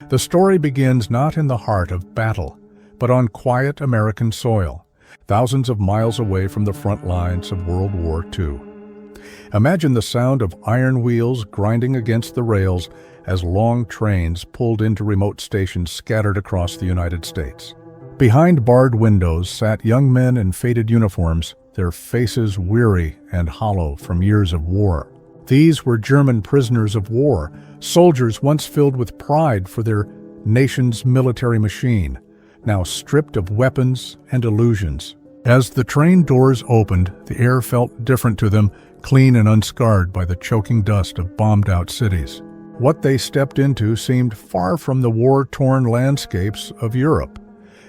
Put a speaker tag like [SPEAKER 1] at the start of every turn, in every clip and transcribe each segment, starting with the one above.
[SPEAKER 1] The story begins not in the heart of battle, but on quiet American soil, thousands of miles away from the front lines of World War II. Imagine the sound of iron wheels grinding against the rails as long trains pulled into remote stations scattered across the United States. Behind barred windows sat young men in faded uniforms, their faces weary and hollow from years of war. These were German prisoners of war, soldiers once filled with pride for their nation's military machine, now stripped of weapons and illusions. As the train doors opened, the air felt different to them, clean and unscarred by the choking dust of bombed-out cities. What they stepped into seemed far from the war-torn landscapes of Europe.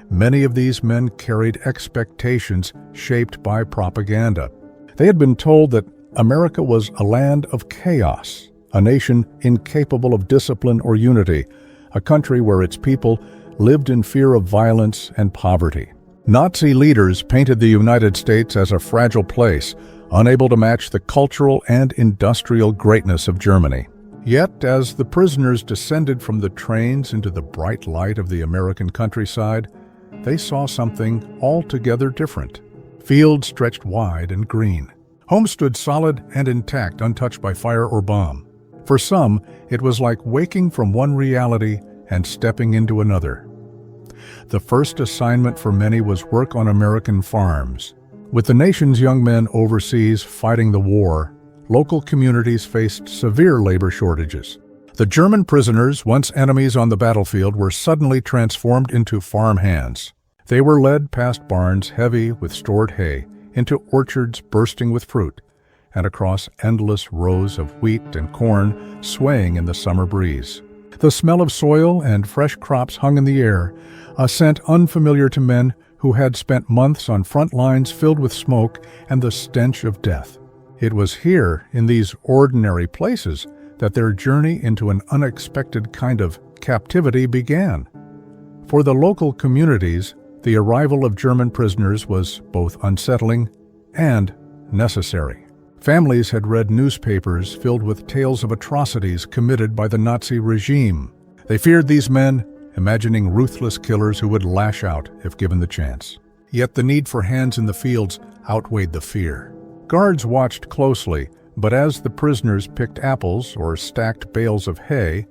[SPEAKER 1] Many of these men carried expectations shaped by propaganda. They had been told that America was a land of chaos, a nation incapable of discipline or unity, a country where its people lived in fear of violence and poverty. Nazi leaders painted the United States as a fragile place, unable to match the cultural and industrial greatness of Germany. Yet, as the prisoners descended from the trains into the bright light of the American countryside, they saw something altogether different. Fields stretched wide and green. Homes stood solid and intact, untouched by fire or bomb. For some, it was like waking from one reality and stepping into another. The first assignment for many was work on American farms. With the nation's young men overseas fighting the war, local communities faced severe labor shortages. The German prisoners, once enemies on the battlefield, were suddenly transformed into farm hands. They were led past barns heavy with stored hay, into orchards bursting with fruit, and across endless rows of wheat and corn swaying in the summer breeze. The smell of soil and fresh crops hung in the air, a scent unfamiliar to men who had spent months on front lines filled with smoke and the stench of death. It was here, in these ordinary places, that their journey into an unexpected kind of captivity began. For the local communities, the arrival of German prisoners was both unsettling and necessary. Families had read newspapers filled with tales of atrocities committed by the Nazi regime. They feared these men, imagining ruthless killers who would lash out if given the chance. Yet the need for hands in the fields outweighed the fear. Guards watched closely, but as the prisoners picked apples or stacked bales of hay,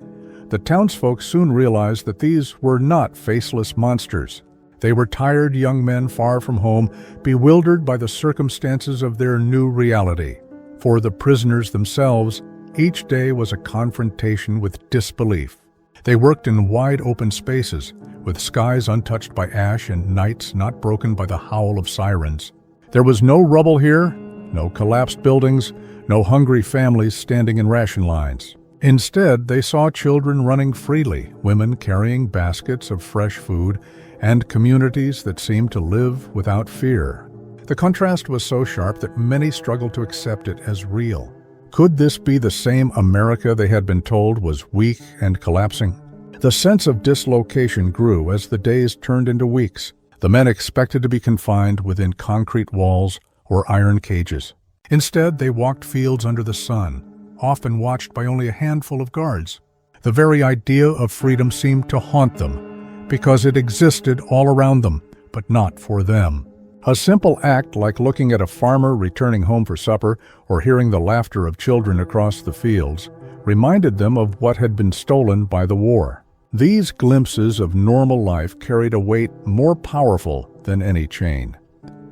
[SPEAKER 1] the townsfolk soon realized that these were not faceless monsters. They were tired young men far from home, bewildered by the circumstances of their new reality. For the prisoners themselves, each day was a confrontation with disbelief. They worked in wide open spaces, with skies untouched by ash and nights not broken by the howl of sirens. There was no rubble here, no collapsed buildings, no hungry families standing in ration lines. Instead, they saw children running freely, women carrying baskets of fresh food, and communities that seemed to live without fear. The contrast was so sharp that many struggled to accept it as real. Could this be the same America they had been told was weak and collapsing? The sense of dislocation grew as the days turned into weeks. The men expected to be confined within concrete walls or iron cages. Instead, they walked fields under the sun, often watched by only a handful of guards. The very idea of freedom seemed to haunt them, because it existed all around them, but not for them. A simple act like looking at a farmer returning home for supper or hearing the laughter of children across the fields reminded them of what had been stolen by the war. These glimpses of normal life carried a weight more powerful than any chain.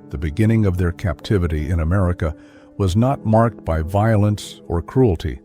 [SPEAKER 1] The beginning of their captivity in America was not marked by violence or cruelty,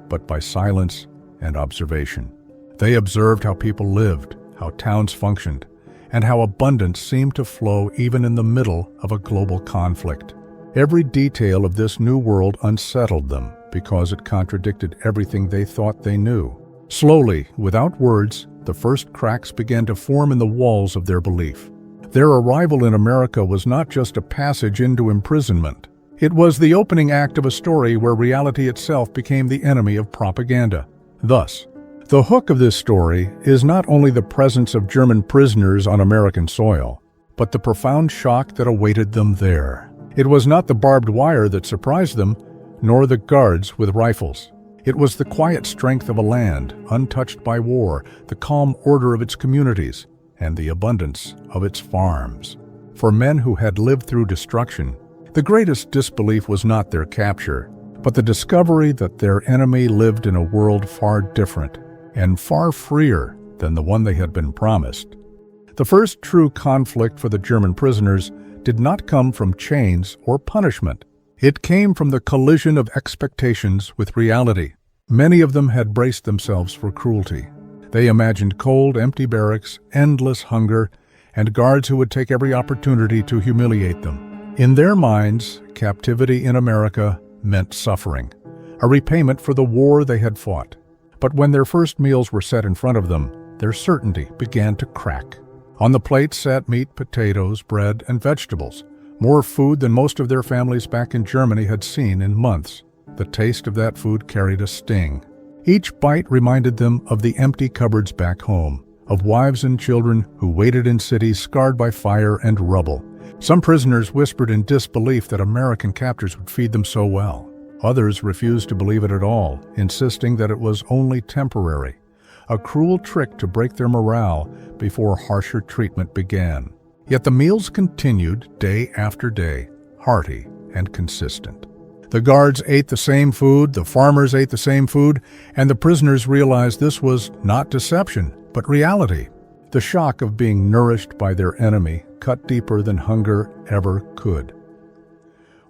[SPEAKER 1] but by silence and observation. They observed how people lived, how towns functioned, and how abundance seemed to flow even in the middle of a global conflict. Every detail of this new world unsettled them because it contradicted everything they thought they knew. Slowly, without words, the first cracks began to form in the walls of their belief. Their arrival in America was not just a passage into imprisonment. It was the opening act of a story where reality itself became the enemy of propaganda. Thus, the hook of this story is not only the presence of German prisoners on American soil, but the profound shock that awaited them there. It was not the barbed wire that surprised them, nor the guards with rifles. It was the quiet strength of a land, untouched by war, the calm order of its communities, and the abundance of its farms. For men who had lived through destruction, the greatest disbelief was not their capture, but the discovery that their enemy lived in a world far different and far freer than the one they had been promised. The first true conflict for the German prisoners did not come from chains or punishment. It came from the collision of expectations with reality. Many of them had braced themselves for cruelty. They imagined cold, empty barracks, endless hunger, and guards who would take every opportunity to humiliate them. In their minds, captivity in America meant suffering, a repayment for the war they had fought. But when their first meals were set in front of them, their certainty began to crack. On the plate sat meat, potatoes, bread, and vegetables, more food than most of their families back in Germany had seen in months. The taste of that food carried a sting. Each bite reminded them of the empty cupboards back home, of wives and children who waited in cities scarred by fire and rubble. Some prisoners whispered in disbelief that American captors would feed them so well. Others refused to believe it at all, insisting that it was only temporary, a cruel trick to break their morale before harsher treatment began. Yet the meals continued day after day, hearty and consistent. The guards ate the same food, the farmers ate the same food, and the prisoners realized this was not deception, but reality. The shock of being nourished by their enemy cut deeper than hunger ever could.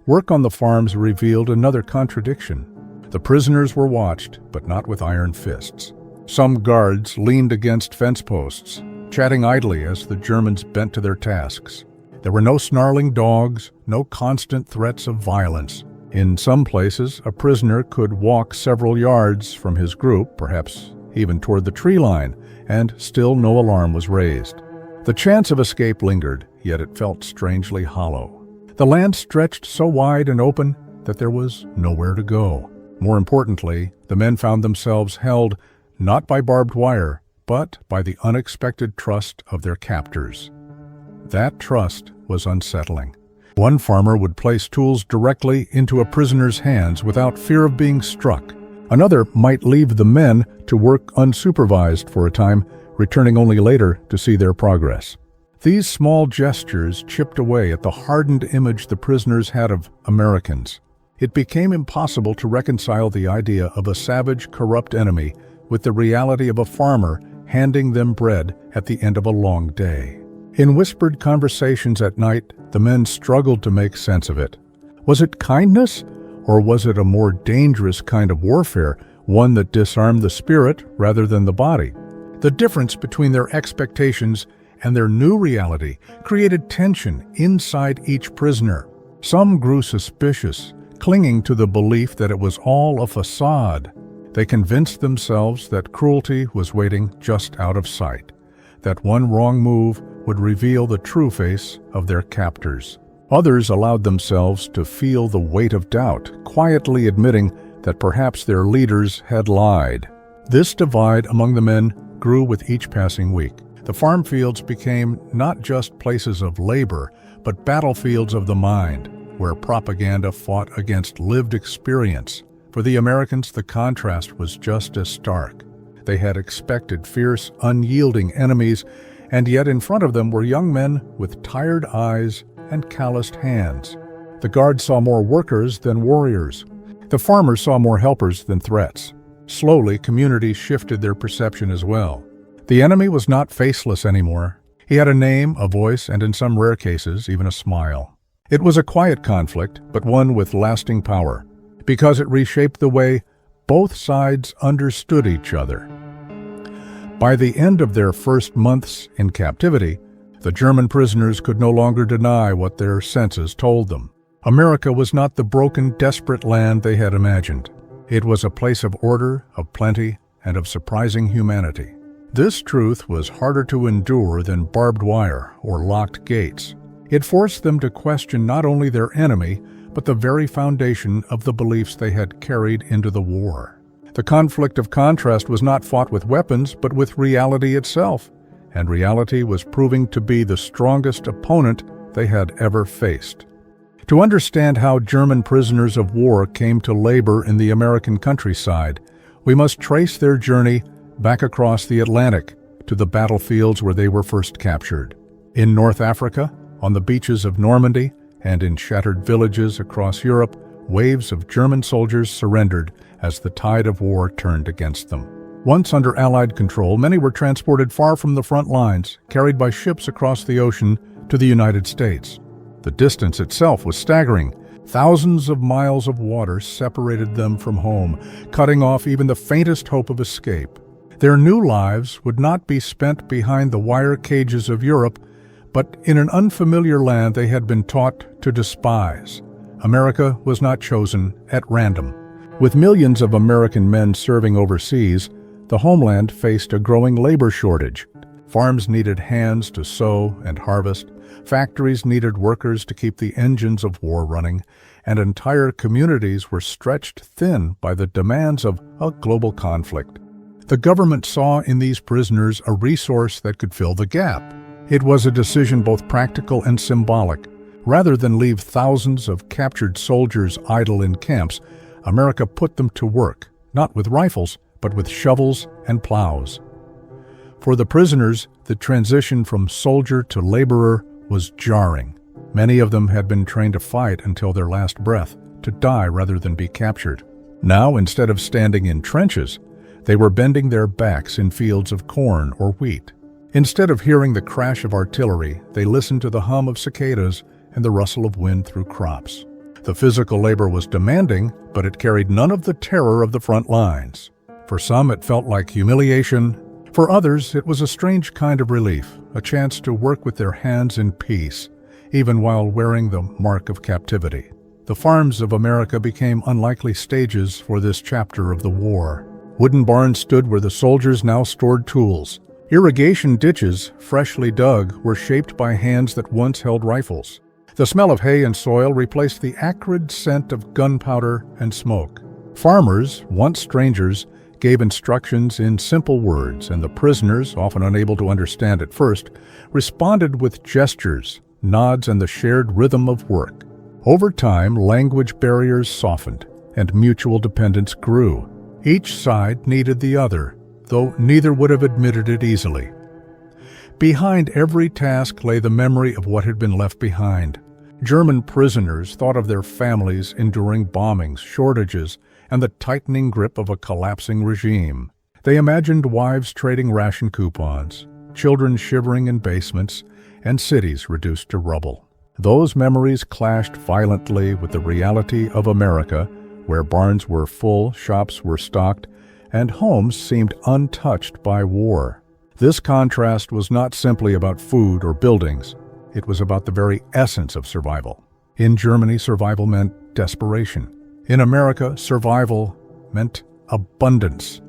[SPEAKER 1] Work on the farms revealed another contradiction. The prisoners were watched, but not with iron fists. Some guards leaned against fence posts, chatting idly as the Germans bent to their tasks. There were no snarling dogs, no constant threats of violence. In some places, a prisoner could walk several yards from his group, perhaps even toward the tree line, and still no alarm was raised. The chance of escape lingered, yet it felt strangely hollow. The land stretched so wide and open that there was nowhere to go. More importantly, the men found themselves held not by barbed wire, but by the unexpected trust of their captors. That trust was unsettling. One farmer would place tools directly into a prisoner's hands without fear of being struck. Another might leave the men to work unsupervised for a time, returning only later to see their progress. These small gestures chipped away at the hardened image the prisoners had of Americans. It became impossible to reconcile the idea of a savage, corrupt enemy with the reality of a farmer handing them bread at the end of a long day. In whispered conversations at night, the men struggled to make sense of it. Was it kindness, or was it a more dangerous kind of warfare, one that disarmed the spirit rather than the body? The difference between their expectations and their new reality created tension inside each prisoner. Some grew suspicious, clinging to the belief that it was all a facade. They convinced themselves that cruelty was waiting just out of sight, that one wrong move would reveal the true face of their captors. Others allowed themselves to feel the weight of doubt, quietly admitting that perhaps their leaders had lied. This divide among the men grew with each passing week. The farm fields became not just places of labor, but battlefields of the mind, where propaganda fought against lived experience. For the Americans, the contrast was just as stark. They had expected fierce, unyielding enemies, and yet in front of them were young men with tired eyes and calloused hands. The guards saw more workers than warriors. The farmers saw more helpers than threats. Slowly, communities shifted their perception as well. The enemy was not faceless anymore. He had a name, a voice, and in some rare cases, even a smile. It was a quiet conflict, but one with lasting power, because it reshaped the way both sides understood each other. By the end of their first months in captivity, the German prisoners could no longer deny what their senses told them. America was not the broken, desperate land they had imagined. It was a place of order, of plenty, and of surprising humanity. This truth was harder to endure than barbed wire or locked gates. It forced them to question not only their enemy, but the very foundation of the beliefs they had carried into the war. The conflict of contrast was not fought with weapons, but with reality itself, and reality was proving to be the strongest opponent they had ever faced. To understand how German prisoners of war came to labor in the American countryside, we must trace their journey back across the Atlantic to the battlefields where they were first captured. In North Africa, on the beaches of Normandy, and in shattered villages across Europe, waves of German soldiers surrendered as the tide of war turned against them. Once under Allied control, many were transported far from the front lines, carried by ships across the ocean to the United States. The distance itself was staggering. Thousands of miles of water separated them from home, cutting off even the faintest hope of escape. Their new lives would not be spent behind the wire cages of Europe, but in an unfamiliar land they had been taught to despise. America was not chosen at random. With millions of American men serving overseas, the homeland faced a growing labor shortage. Farms needed hands to sow and harvest, factories needed workers to keep the engines of war running, and entire communities were stretched thin by the demands of a global conflict. The government saw in these prisoners a resource that could fill the gap. It was a decision both practical and symbolic. Rather than leave thousands of captured soldiers idle in camps, America put them to work, not with rifles, but with shovels and plows. For the prisoners, the transition from soldier to laborer was jarring. Many of them had been trained to fight until their last breath, to die rather than be captured. Now, instead of standing in trenches, they were bending their backs in fields of corn or wheat. Instead of hearing the crash of artillery, they listened to the hum of cicadas and the rustle of wind through crops. The physical labor was demanding, but it carried none of the terror of the front lines. For some, it felt like humiliation. For others, it was a strange kind of relief, a chance to work with their hands in peace, even while wearing the mark of captivity. The farms of America became unlikely stages for this chapter of the war. Wooden barns stood where the soldiers now stored tools. Irrigation ditches, freshly dug, were shaped by hands that once held rifles. The smell of hay and soil replaced the acrid scent of gunpowder and smoke. Farmers, once strangers, gave instructions in simple words, and the prisoners, often unable to understand at first, responded with gestures, nods, and the shared rhythm of work. Over time, language barriers softened, and mutual dependence grew. Each side needed the other, though neither would have admitted it easily. Behind every task lay the memory of what had been left behind. German prisoners thought of their families enduring bombings, shortages, and the tightening grip of a collapsing regime. They imagined wives trading ration coupons, children shivering in basements, and cities reduced to rubble. Those memories clashed violently with the reality of America, where barns were full, shops were stocked, and homes seemed untouched by war. This contrast was not simply about food or buildings. It was about the very essence of survival. In Germany, survival meant desperation. In America, survival meant abundance.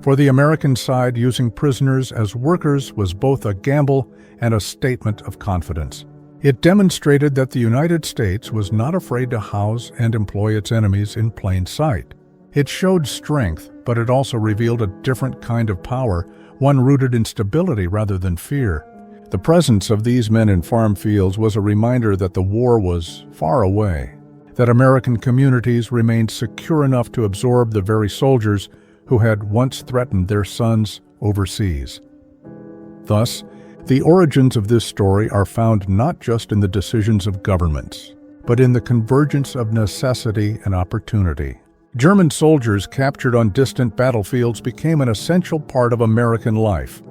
[SPEAKER 1] For the American side, using prisoners as workers was both a gamble and a statement of confidence. It demonstrated that the United States was not afraid to house and employ its enemies in plain sight. It showed strength, but it also revealed a different kind of power, one rooted in stability rather than fear. The presence of these men in farm fields was a reminder that the war was far away, that American communities remained secure enough to absorb the very soldiers who had once threatened their sons overseas. Thus, the origins of this story are found not just in the decisions of governments, but in the convergence of necessity and opportunity. German soldiers captured on distant battlefields became an essential part of American life,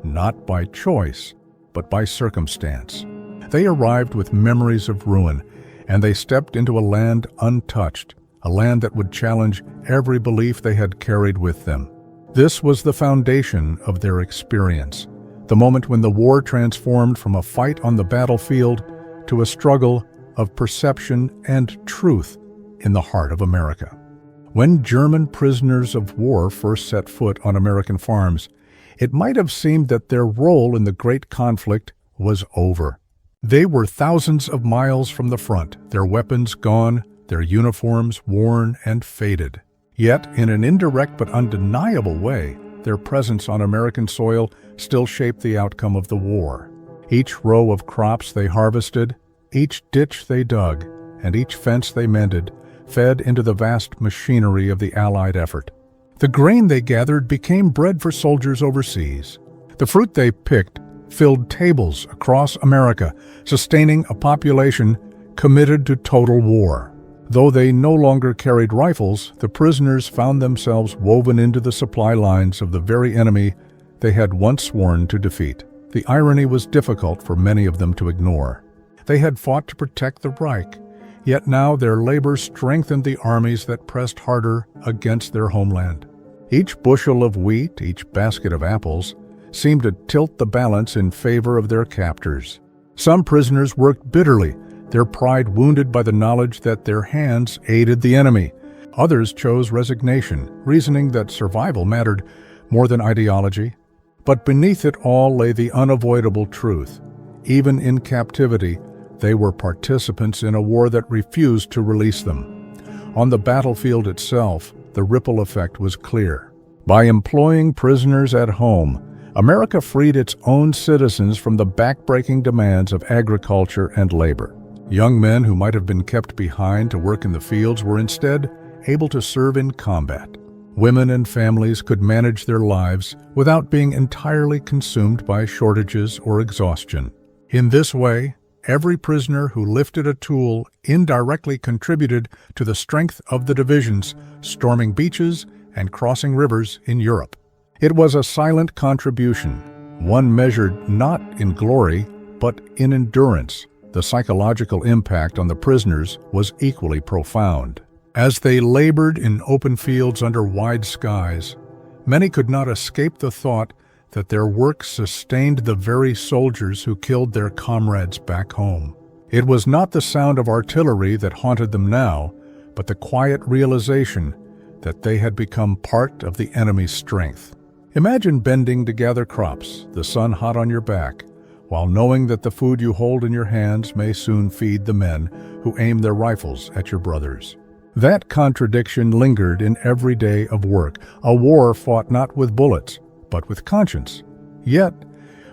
[SPEAKER 1] not by choice, but by circumstance. They arrived with memories of ruin, and they stepped into a land untouched, a land that would challenge every belief they had carried with them. This was the foundation of their experience, the moment when the war transformed from a fight on the battlefield to a struggle of perception and truth in the heart of America. When German prisoners of war first set foot on American farms, it might have seemed that their role in the great conflict was over. They were thousands of miles from the front, their weapons gone, their uniforms worn and faded. Yet, in an indirect but undeniable way, their presence on American soil still shaped the outcome of the war. Each row of crops they harvested, each ditch they dug, and each fence they mended fed into the vast machinery of the Allied effort. The grain they gathered became bread for soldiers overseas. The fruit they picked filled tables across America, sustaining a population committed to total war. Though they no longer carried rifles, the prisoners found themselves woven into the supply lines of the very enemy they had once sworn to defeat. The irony was difficult for many of them to ignore. They had fought to protect the Reich, yet now their labor strengthened the armies that pressed harder against their homeland. Each bushel of wheat, each basket of apples, seemed to tilt the balance in favor of their captors. Some prisoners worked bitterly, their pride wounded by the knowledge that their hands aided the enemy. Others chose resignation, reasoning that survival mattered more than ideology. But beneath it all lay the unavoidable truth. Even in captivity, they were participants in a war that refused to release them. On the battlefield itself, the ripple effect was clear. By employing prisoners at home, America freed its own citizens from the backbreaking demands of agriculture and labor. Young men who might have been kept behind to work in the fields were instead able to serve in combat. Women and families could manage their lives without being entirely consumed by shortages or exhaustion. In this way, every prisoner who lifted a tool indirectly contributed to the strength of the divisions storming beaches and crossing rivers in Europe. It was a silent contribution, one measured not in glory, but in endurance. The psychological impact on the prisoners was equally profound. As they labored in open fields under wide skies, many could not escape the thought that their work sustained the very soldiers who killed their comrades back home. It was not the sound of artillery that haunted them now, but the quiet realization that they had become part of the enemy's strength. Imagine bending to gather crops, the sun hot on your back, while knowing that the food you hold in your hands may soon feed the men who aim their rifles at your brothers. That contradiction lingered in every day of work, a war fought not with bullets, but with conscience. Yet,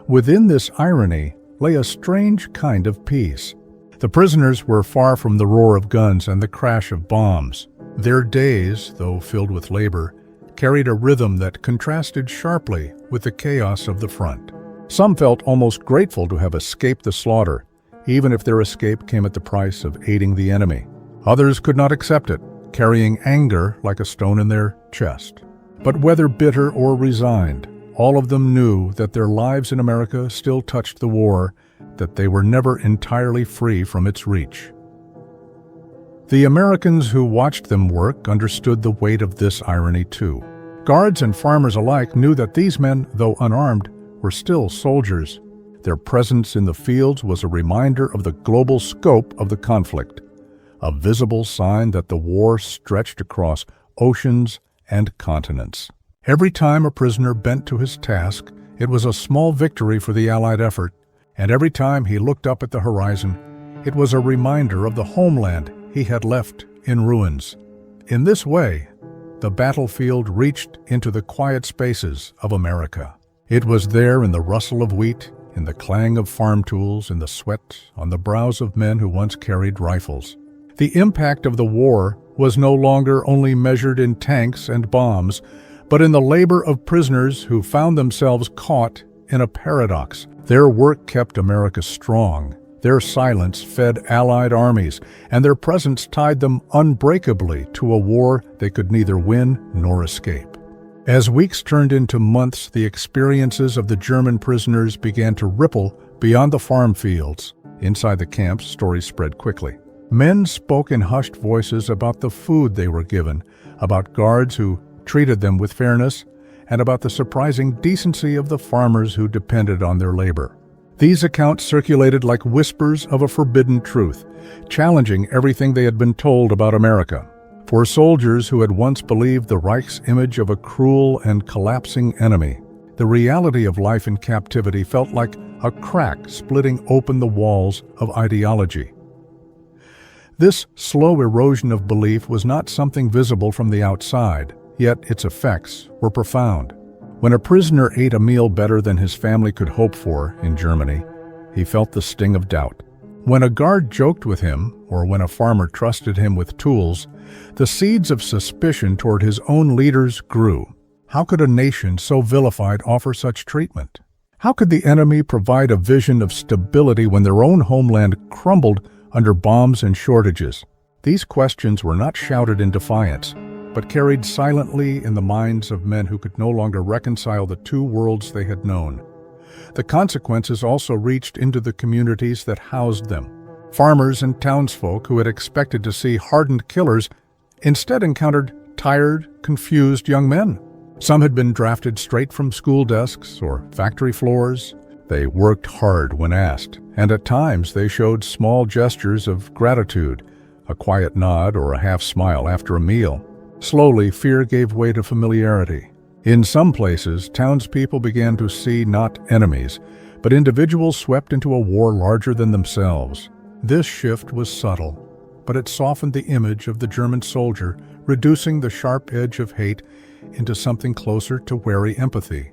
[SPEAKER 1] within this irony lay a strange kind of peace. The prisoners were far from the roar of guns and the crash of bombs. Their days, though filled with labor, carried a rhythm that contrasted sharply with the chaos of the front. Some felt almost grateful to have escaped the slaughter, even if their escape came at the price of aiding the enemy. Others could not accept it, carrying anger like a stone in their chest. But whether bitter or resigned, all of them knew that their lives in America still touched the war, that they were never entirely free from its reach. The Americans who watched them work understood the weight of this irony too. Guards and farmers alike knew that these men, though unarmed, were still soldiers. Their presence in the fields was a reminder of the global scope of the conflict, a visible sign that the war stretched across oceans and continents. Every time a prisoner bent to his task, it was a small victory for the Allied effort, and every time he looked up at the horizon, it was a reminder of the homeland he had left in ruins. In this way, the battlefield reached into the quiet spaces of America. It was there in the rustle of wheat, in the clang of farm tools, in the sweat on the brows of men who once carried rifles. The impact of the war was no longer only measured in tanks and bombs, but in the labor of prisoners who found themselves caught in a paradox. Their work kept America strong, their silence fed Allied armies, and their presence tied them unbreakably to a war they could neither win nor escape. As weeks turned into months, the experiences of the German prisoners began to ripple beyond the farm fields. Inside the camps, stories spread quickly. Men spoke in hushed voices about the food they were given, about guards who treated them with fairness, and about the surprising decency of the farmers who depended on their labor. These accounts circulated like whispers of a forbidden truth, challenging everything they had been told about America. For soldiers who had once believed the Reich's image of a cruel and collapsing enemy, the reality of life in captivity felt like a crack splitting open the walls of ideology. This slow erosion of belief was not something visible from the outside, yet its effects were profound. When a prisoner ate a meal better than his family could hope for in Germany, he felt the sting of doubt. When a guard joked with him, or when a farmer trusted him with tools, the seeds of suspicion toward his own leaders grew. How could a nation so vilified offer such treatment? How could the enemy provide a vision of stability when their own homeland crumbled under bombs and shortages? These questions were not shouted in defiance, but carried silently in the minds of men who could no longer reconcile the two worlds they had known. The consequences also reached into the communities that housed them. Farmers and townsfolk who had expected to see hardened killers instead encountered tired, confused young men. Some had been drafted straight from school desks or factory floors. They worked hard when asked, and at times they showed small gestures of gratitude, a quiet nod or a half smile after a meal. Slowly, fear gave way to familiarity. In some places, townspeople began to see not enemies, but individuals swept into a war larger than themselves. This shift was subtle, but it softened the image of the German soldier, reducing the sharp edge of hate into something closer to wary empathy.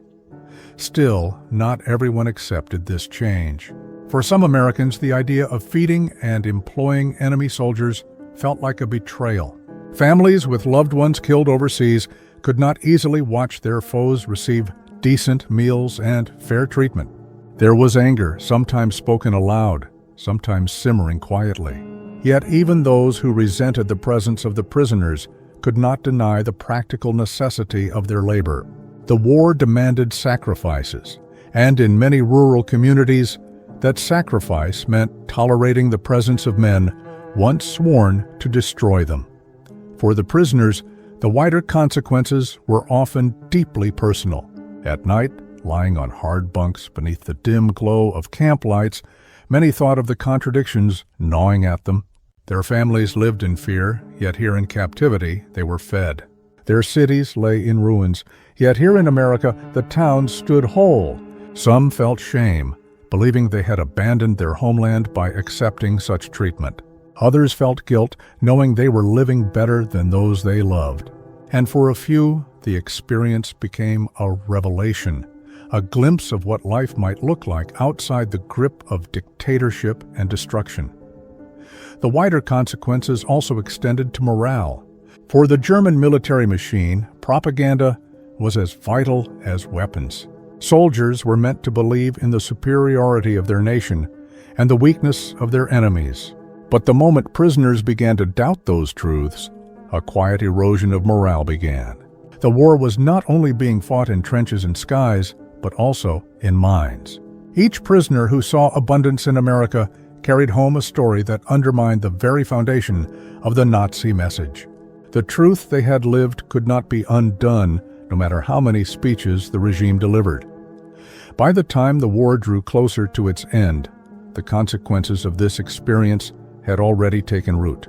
[SPEAKER 1] Still, not everyone accepted this change. For some Americans, the idea of feeding and employing enemy soldiers felt like a betrayal. Families with loved ones killed overseas could not easily watch their foes receive decent meals and fair treatment. There was anger, sometimes spoken aloud, sometimes simmering quietly. Yet even those who resented the presence of the prisoners could not deny the practical necessity of their labor. The war demanded sacrifices, and in many rural communities, that sacrifice meant tolerating the presence of men once sworn to destroy them. For the prisoners, the wider consequences were often deeply personal. At night, lying on hard bunks beneath the dim glow of camp lights, many thought of the contradictions gnawing at them. Their families lived in fear, yet here in captivity they were fed. Their cities lay in ruins, yet here in America the towns stood whole. Some felt shame, believing they had abandoned their homeland by accepting such treatment. Others felt guilt, knowing they were living better than those they loved. And for a few, the experience became a revelation, a glimpse of what life might look like outside the grip of dictatorship and destruction. The wider consequences also extended to morale. For the German military machine, propaganda was as vital as weapons. Soldiers were meant to believe in the superiority of their nation and the weakness of their enemies. But the moment prisoners began to doubt those truths, a quiet erosion of morale began. The war was not only being fought in trenches and skies, but also in minds. Each prisoner who saw abundance in America carried home a story that undermined the very foundation of the Nazi message. The truth they had lived could not be undone, no matter how many speeches the regime delivered. By the time the war drew closer to its end, the consequences of this experience had already taken root.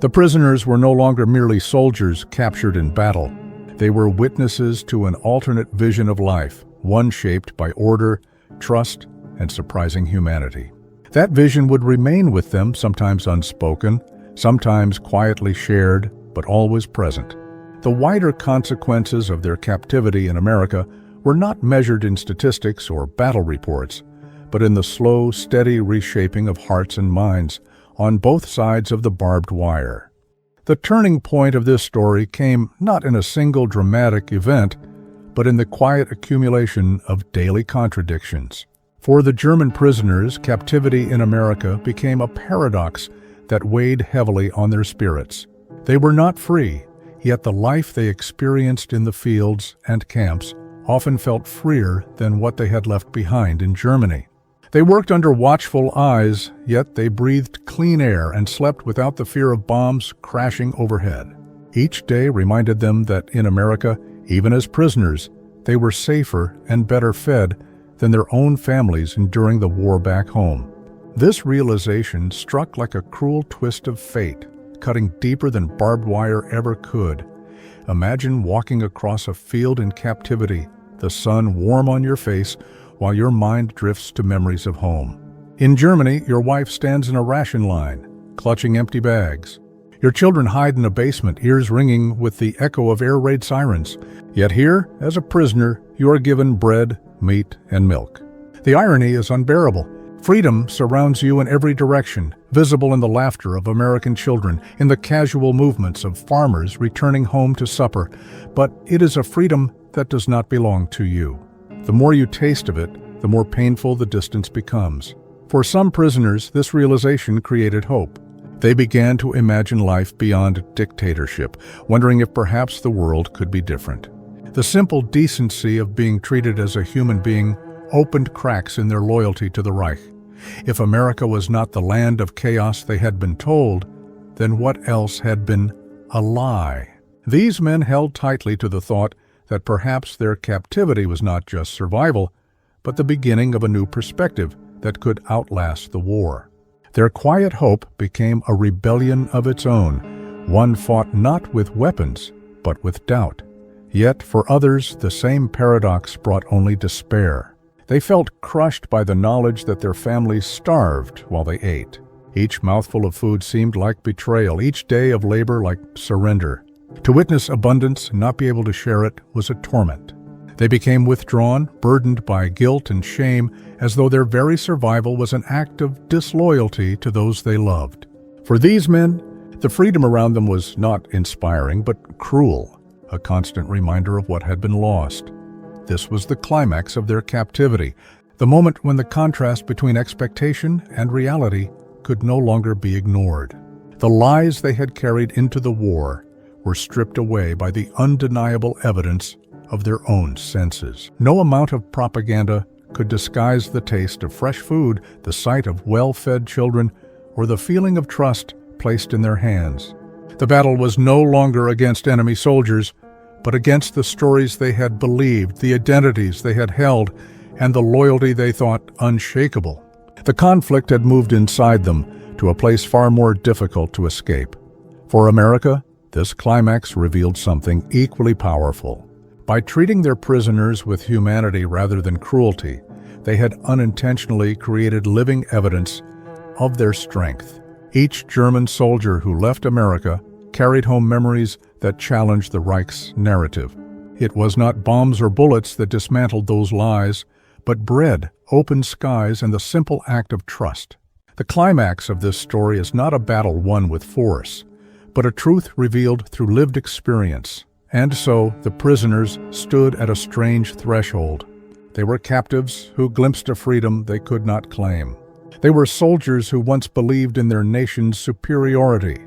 [SPEAKER 1] The prisoners were no longer merely soldiers captured in battle. They were witnesses to an alternate vision of life, one shaped by order, trust, and surprising humanity. That vision would remain with them, sometimes unspoken, sometimes quietly shared, but always present. The wider consequences of their captivity in America were not measured in statistics or battle reports, but in the slow, steady reshaping of hearts and minds on both sides of the barbed wire. The turning point of this story came not in a single dramatic event, but in the quiet accumulation of daily contradictions. For the German prisoners, captivity in America became a paradox that weighed heavily on their spirits. They were not free, yet the life they experienced in the fields and camps often felt freer than what they had left behind in Germany. They worked under watchful eyes, yet they breathed clean air and slept without the fear of bombs crashing overhead. Each day reminded them that in America, even as prisoners, they were safer and better fed than their own families enduring the war back home. This realization struck like a cruel twist of fate, cutting deeper than barbed wire ever could. Imagine walking across a field in captivity, the sun warm on your face, while your mind drifts to memories of home. In Germany, your wife stands in a ration line, clutching empty bags. Your children hide in a basement, ears ringing with the echo of air raid sirens. Yet here, as a prisoner, you are given bread, meat, and milk. The irony is unbearable. Freedom surrounds you in every direction, visible in the laughter of American children, in the casual movements of farmers returning home to supper, but it is a freedom that does not belong to you. The more you taste of it, the more painful the distance becomes. For some prisoners, this realization created hope. They began to imagine life beyond dictatorship, wondering if perhaps the world could be different. The simple decency of being treated as a human being opened cracks in their loyalty to the Reich. If America was not the land of chaos they had been told, then what else had been a lie? These men held tightly to the thought that perhaps their captivity was not just survival, but the beginning of a new perspective that could outlast the war. Their quiet hope became a rebellion of its own, one fought not with weapons, but with doubt. Yet for others, the same paradox brought only despair. They felt crushed by the knowledge that their families starved while they ate. Each mouthful of food seemed like betrayal, each day of labor like surrender. To witness abundance and not be able to share it was a torment. They became withdrawn, burdened by guilt and shame, as though their very survival was an act of disloyalty to those they loved. For these men, the freedom around them was not inspiring, but cruel, a constant reminder of what had been lost. This was the climax of their captivity, the moment when the contrast between expectation and reality could no longer be ignored. The lies they had carried into the war were stripped away by the undeniable evidence of their own senses. No amount of propaganda could disguise the taste of fresh food, the sight of well-fed children, or the feeling of trust placed in their hands. The battle was no longer against enemy soldiers, but against the stories they had believed, the identities they had held, and the loyalty they thought unshakable. The conflict had moved inside them to a place far more difficult to escape. For America, this climax revealed something equally powerful. By treating their prisoners with humanity rather than cruelty, they had unintentionally created living evidence of their strength. Each German soldier who left America carried home memories that challenged the Reich's narrative. It was not bombs or bullets that dismantled those lies, but bread, open skies, and the simple act of trust. The climax of this story is not a battle won with force, but a truth revealed through lived experience. And so the prisoners stood at a strange threshold. They were captives who glimpsed a freedom they could not claim. They were soldiers who once believed in their nation's superiority,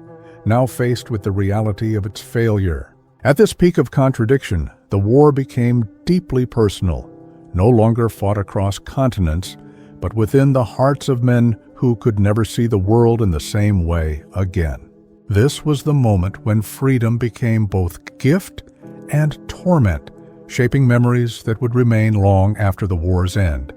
[SPEAKER 1] now faced with the reality of its failure. At this peak of contradiction, the war became deeply personal, no longer fought across continents, but within the hearts of men who could never see the world in the same way again. This was the moment when freedom became both gift and torment, shaping memories that would remain long after the war's end.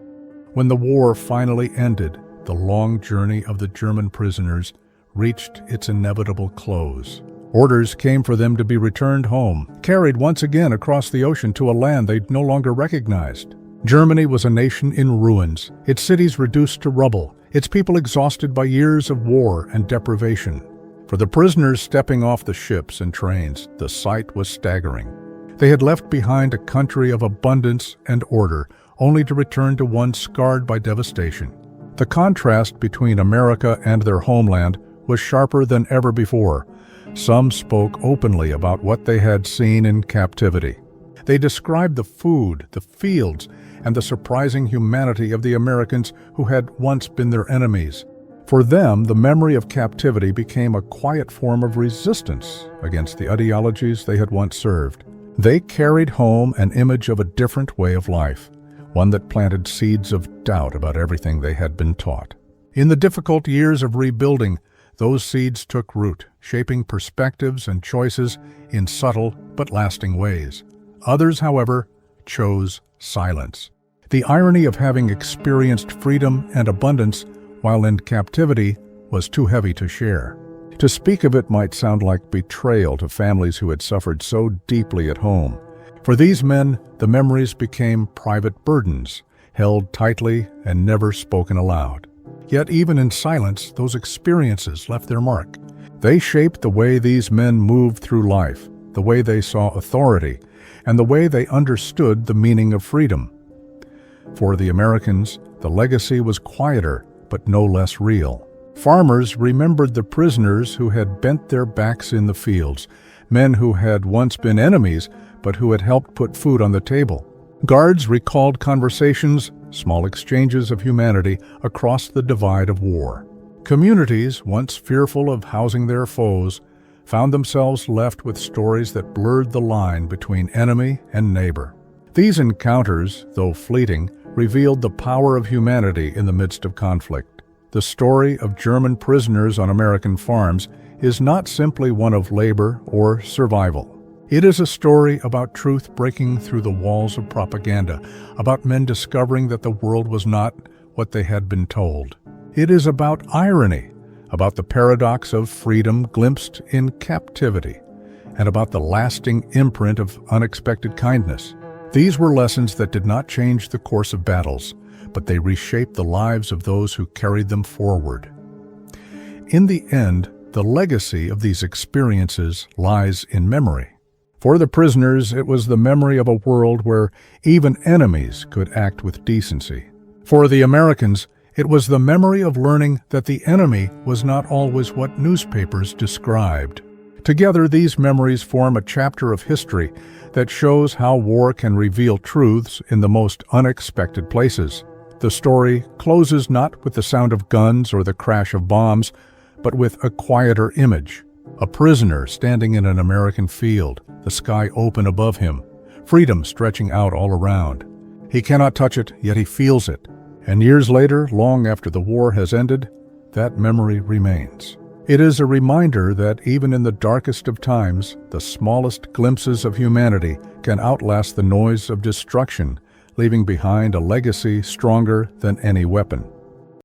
[SPEAKER 1] When the war finally ended, the long journey of the German prisoners reached its inevitable close. Orders came for them to be returned home, carried once again across the ocean to a land they no longer recognized. Germany was a nation in ruins, its cities reduced to rubble, its people exhausted by years of war and deprivation. For the prisoners stepping off the ships and trains, the sight was staggering. They had left behind a country of abundance and order, only to return to one scarred by devastation. The contrast between America and their homeland was sharper than ever before. Some spoke openly about what they had seen in captivity. They described the food, the fields, and the surprising humanity of the Americans who had once been their enemies. For them, the memory of captivity became a quiet form of resistance against the ideologies they had once served. They carried home an image of a different way of life, one that planted seeds of doubt about everything they had been taught. In the difficult years of rebuilding, those seeds took root, shaping perspectives and choices in subtle but lasting ways. Others, however, chose silence. The irony of having experienced freedom and abundance while in captivity was too heavy to share. To speak of it might sound like betrayal to families who had suffered so deeply at home. For these men, the memories became private burdens, held tightly and never spoken aloud. Yet even in silence, those experiences left their mark. They shaped the way these men moved through life, the way they saw authority, and the way they understood the meaning of freedom. For the Americans, the legacy was quieter but no less real. Farmers remembered the prisoners who had bent their backs in the fields, men who had once been enemies, but who had helped put food on the table. Guards recalled conversations, small exchanges of humanity across the divide of war. Communities, once fearful of housing their foes, found themselves left with stories that blurred the line between enemy and neighbor. These encounters, though fleeting, revealed the power of humanity in the midst of conflict. The story of German prisoners on American farms is not simply one of labor or survival. It is a story about truth breaking through the walls of propaganda, about men discovering that the world was not what they had been told. It is about irony, about the paradox of freedom glimpsed in captivity, and about the lasting imprint of unexpected kindness. These were lessons that did not change the course of battles, but they reshaped the lives of those who carried them forward. In the end, the legacy of these experiences lies in memory. For the prisoners, it was the memory of a world where even enemies could act with decency. For the Americans, it was the memory of learning that the enemy was not always what newspapers described. Together, these memories form a chapter of history that shows how war can reveal truths in the most unexpected places. The story closes not with the sound of guns or the crash of bombs, but with a quieter image. A prisoner standing in an American field, the sky open above him, freedom stretching out all around. He cannot touch it, yet he feels it. And years later, long after the war has ended, that memory remains. It is a reminder that even in the darkest of times, the smallest glimpses of humanity can outlast the noise of destruction, leaving behind a legacy stronger than any weapon.